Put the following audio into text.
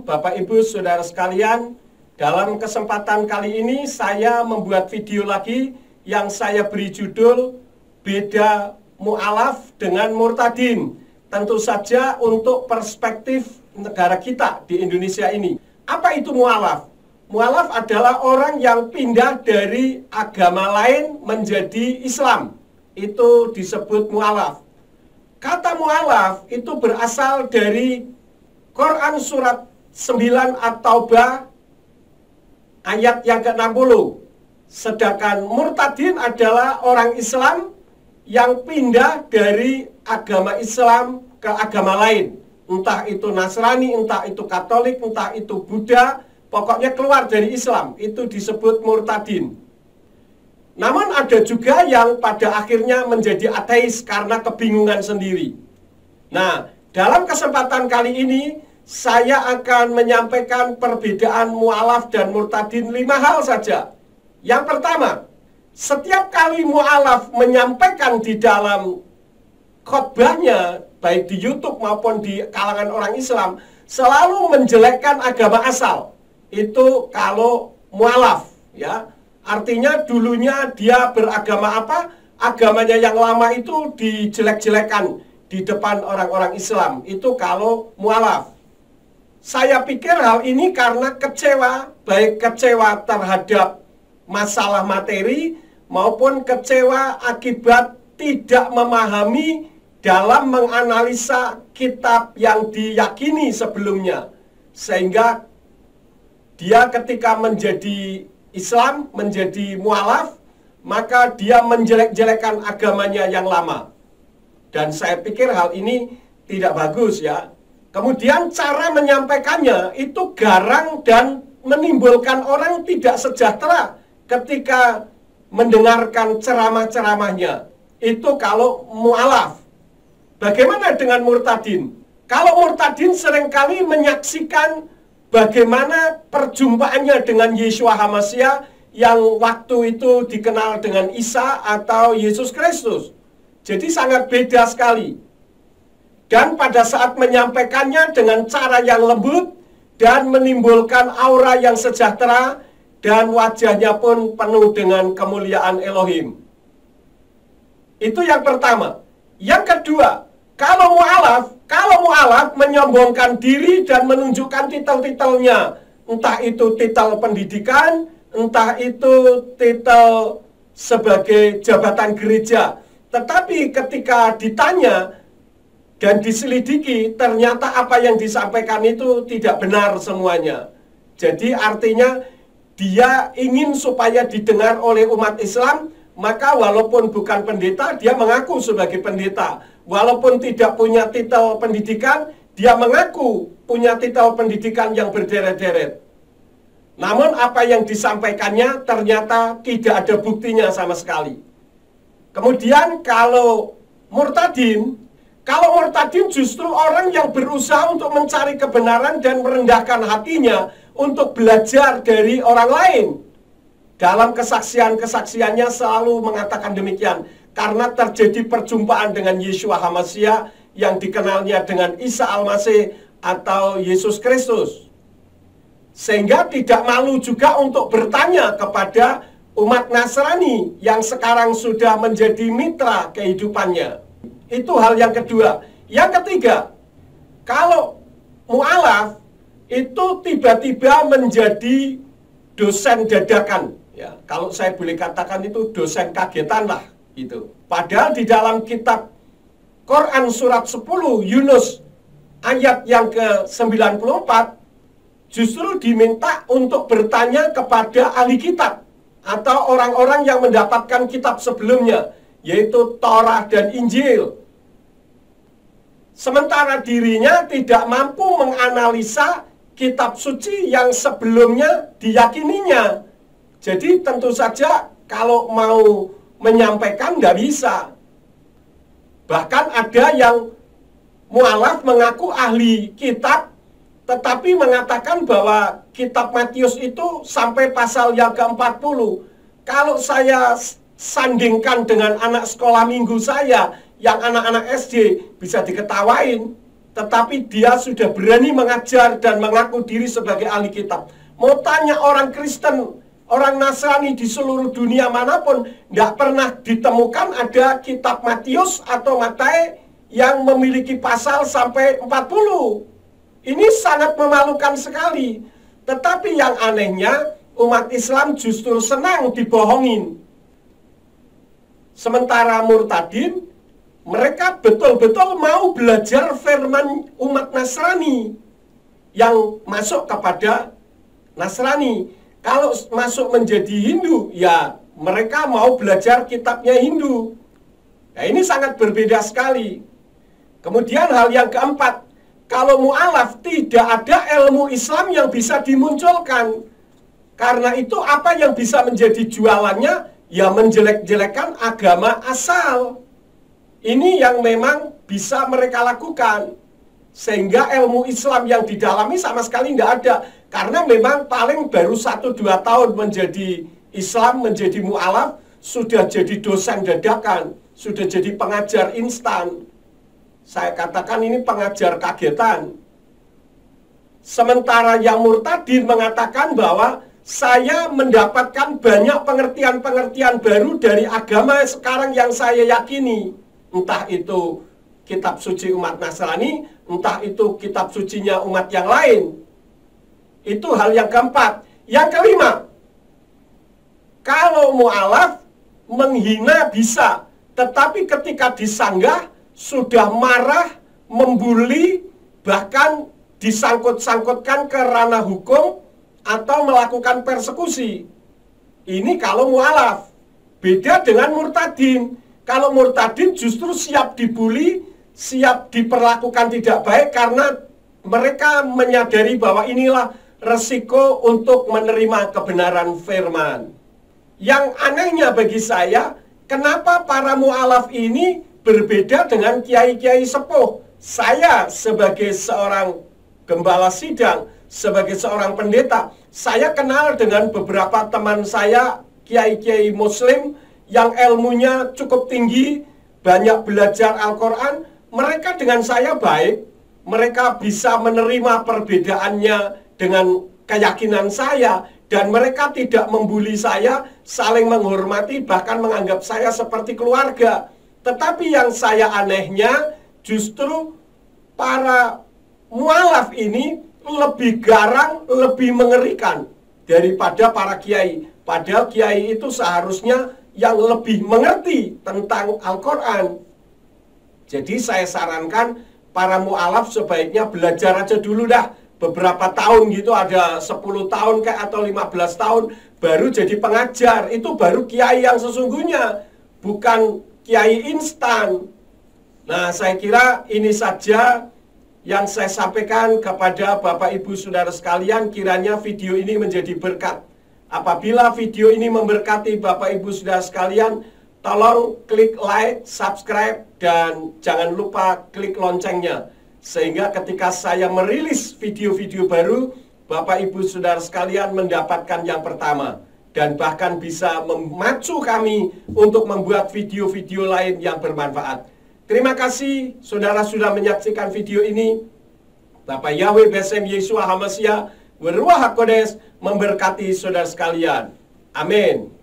Bapak Ibu Saudara sekalian, dalam kesempatan kali ini saya membuat video lagi yang saya beri judul Beda Mu'alaf dengan Murtadin. Tentu saja untuk perspektif negara kita di Indonesia ini. Apa itu mu'alaf? Mu'alaf adalah orang yang pindah dari agama lain menjadi Islam. Itu disebut mu'alaf. Kata mu'alaf itu berasal dari Quran surat 9 At-Taubah ayat yang ke-60. Sedangkan murtadin adalah orang Islam yang pindah dari agama Islam ke agama lain. Entah itu Nasrani, entah itu Katolik, entah itu Buddha, pokoknya keluar dari Islam. Itu disebut murtadin. Namun ada juga yang pada akhirnya menjadi ateis karena kebingungan sendiri. Nah, dalam kesempatan kali ini saya akan menyampaikan perbedaan mu'alaf dan murtadin 5 hal saja. Yang pertama, setiap kali mu'alaf menyampaikan di dalam khotbahnya, baik di YouTube maupun di kalangan orang Islam, selalu menjelekkan agama asal. Itu kalau mu'alaf, ya. Artinya dulunya dia beragama apa, agamanya yang lama itu dijelek-jelekan di depan orang-orang Islam. Itu kalau mu'alaf. Saya pikir hal ini karena kecewa, baik kecewa terhadap masalah materi maupun kecewa akibat tidak memahami dalam menganalisa kitab yang diyakini sebelumnya. Sehingga dia ketika menjadi Islam, menjadi mu'alaf, maka dia menjelek-jelekan agamanya yang lama. Dan saya pikir hal ini tidak bagus, ya. Kemudian cara menyampaikannya itu garang dan menimbulkan orang tidak sejahtera ketika mendengarkan ceramah-ceramahnya. Itu kalau mu'alaf. Bagaimana dengan murtadin? Kalau murtadin seringkali menyaksikan bagaimana perjumpaannya dengan Yeshua HaMashiach yang waktu itu dikenal dengan Isa atau Yesus Kristus. Jadi sangat beda sekali. Dan pada saat menyampaikannya dengan cara yang lembut dan menimbulkan aura yang sejahtera dan wajahnya pun penuh dengan kemuliaan Elohim. Itu yang pertama. Yang kedua, kalau mu'alaf menyombongkan diri dan menunjukkan titel-titelnya, entah itu titel pendidikan, entah itu titel sebagai jabatan gereja. Tetapi ketika ditanya dan diselidiki, ternyata apa yang disampaikan itu tidak benar semuanya. Jadi artinya dia ingin supaya didengar oleh umat Islam, maka walaupun bukan pendeta, dia mengaku sebagai pendeta. Walaupun tidak punya titel pendidikan, dia mengaku punya titel pendidikan yang berderet-deret. Namun apa yang disampaikannya ternyata tidak ada buktinya sama sekali. Kemudian kalau murtadin justru orang yang berusaha untuk mencari kebenaran dan merendahkan hatinya untuk belajar dari orang lain. Dalam kesaksian-kesaksiannya selalu mengatakan demikian. Karena terjadi perjumpaan dengan Yeshua HaMashiach yang dikenalnya dengan Isa Al-Masih atau Yesus Kristus. Sehingga tidak malu juga untuk bertanya kepada umat Nasrani yang sekarang sudah menjadi mitra kehidupannya. Itu hal yang kedua. Yang ketiga, kalau mu'alaf itu tiba-tiba menjadi dosen dadakan. Ya, kalau saya boleh katakan itu dosen kagetan lah. Gitu. Padahal di dalam kitab Quran surat 10 Yunus ayat yang ke-94 justru diminta untuk bertanya kepada ahli kitab atau orang-orang yang mendapatkan kitab sebelumnya, yaitu Torah dan Injil. Sementara dirinya tidak mampu menganalisa kitab suci yang sebelumnya diyakininya. Jadi tentu saja kalau mau menyampaikan nggak bisa. Bahkan ada yang mu'alaf mengaku ahli kitab, tetapi mengatakan bahwa kitab Matius itu sampai pasal yang ke-40. Kalau saya sandingkan dengan anak sekolah minggu saya, yang anak-anak SD, bisa diketawain. tetapi dia sudah berani mengajar dan mengaku diri sebagai ahli kitab. Mau tanya orang Kristen, orang Nasrani di seluruh dunia manapun, tidak pernah ditemukan ada kitab Matius atau Matae yang memiliki pasal sampai 40. Ini sangat memalukan sekali. Tetapi yang anehnya, umat Islam justru senang dibohongin. Sementara murtadin, mereka betul-betul mau belajar firman umat Nasrani yang masuk kepada Nasrani. Kalau masuk menjadi Hindu, ya mereka mau belajar kitabnya Hindu. Nah, ini sangat berbeda sekali. Kemudian hal yang keempat, kalau mu'alaf tidak ada ilmu Islam yang bisa dimunculkan. Karena itu apa yang bisa menjadi jualannya? Ya menjelek-jelekan agama asal. Ini yang memang bisa mereka lakukan. Sehingga ilmu Islam yang didalami sama sekali tidak ada. Karena memang paling baru 1-2 tahun menjadi Islam, menjadi mu'alaf, sudah jadi dosen dadakan, sudah jadi pengajar instan. Saya katakan ini pengajar kagetan. Sementara yang murtadin mengatakan bahwa saya mendapatkan banyak pengertian-pengertian baru dari agama sekarang yang saya yakini. Entah itu kitab suci umat Nasrani, entah itu kitab sucinya umat yang lain. Itu hal yang keempat. Yang kelima, kalau mu'alaf menghina bisa, tetapi ketika disanggah sudah marah, membuli, bahkan disangkut-sangkutkan ke ranah hukum atau melakukan persekusi. Ini kalau mu'alaf. Beda dengan murtadin. Kalau murtadin justru siap dibuli, siap diperlakukan tidak baik karena mereka menyadari bahwa inilah resiko untuk menerima kebenaran firman. Yang anehnya bagi saya, kenapa para mu'alaf ini berbeda dengan kiai-kiai sepuh? Saya sebagai seorang gembala sidang, sebagai seorang pendeta, saya kenal dengan beberapa teman saya, kiai-kiai muslim, yang ilmunya cukup tinggi, banyak belajar Al-Quran. Mereka dengan saya baik, mereka bisa menerima perbedaannya dengan keyakinan saya, dan mereka tidak membuli saya, saling menghormati, bahkan menganggap saya seperti keluarga. Tetapi yang saya anehnya, justru para mu'alaf ini lebih garang, lebih mengerikan daripada para kiai. Padahal kiai itu seharusnya yang lebih mengerti tentang Al-Quran. Jadi saya sarankan para mu'alaf sebaiknya belajar aja dulu dah. Beberapa tahun gitu, ada 10 tahun kayak atau 15 tahun, baru jadi pengajar. Itu baru kiai yang sesungguhnya, bukan kiai instan. Nah, saya kira ini saja yang saya sampaikan kepada Bapak Ibu Saudara sekalian. Kiranya video ini menjadi berkat. Apabila video ini memberkati Bapak Ibu Saudara sekalian, tolong klik like, subscribe, dan jangan lupa klik loncengnya. Sehingga ketika saya merilis video-video baru, Bapak Ibu Saudara sekalian mendapatkan yang pertama. Dan bahkan bisa memacu kami untuk membuat video-video lain yang bermanfaat. Terima kasih saudara sudah menyaksikan video ini. Bapak Yahweh Besem Yesua Hamasya Weruah HaKodes memberkati saudara sekalian. Amin.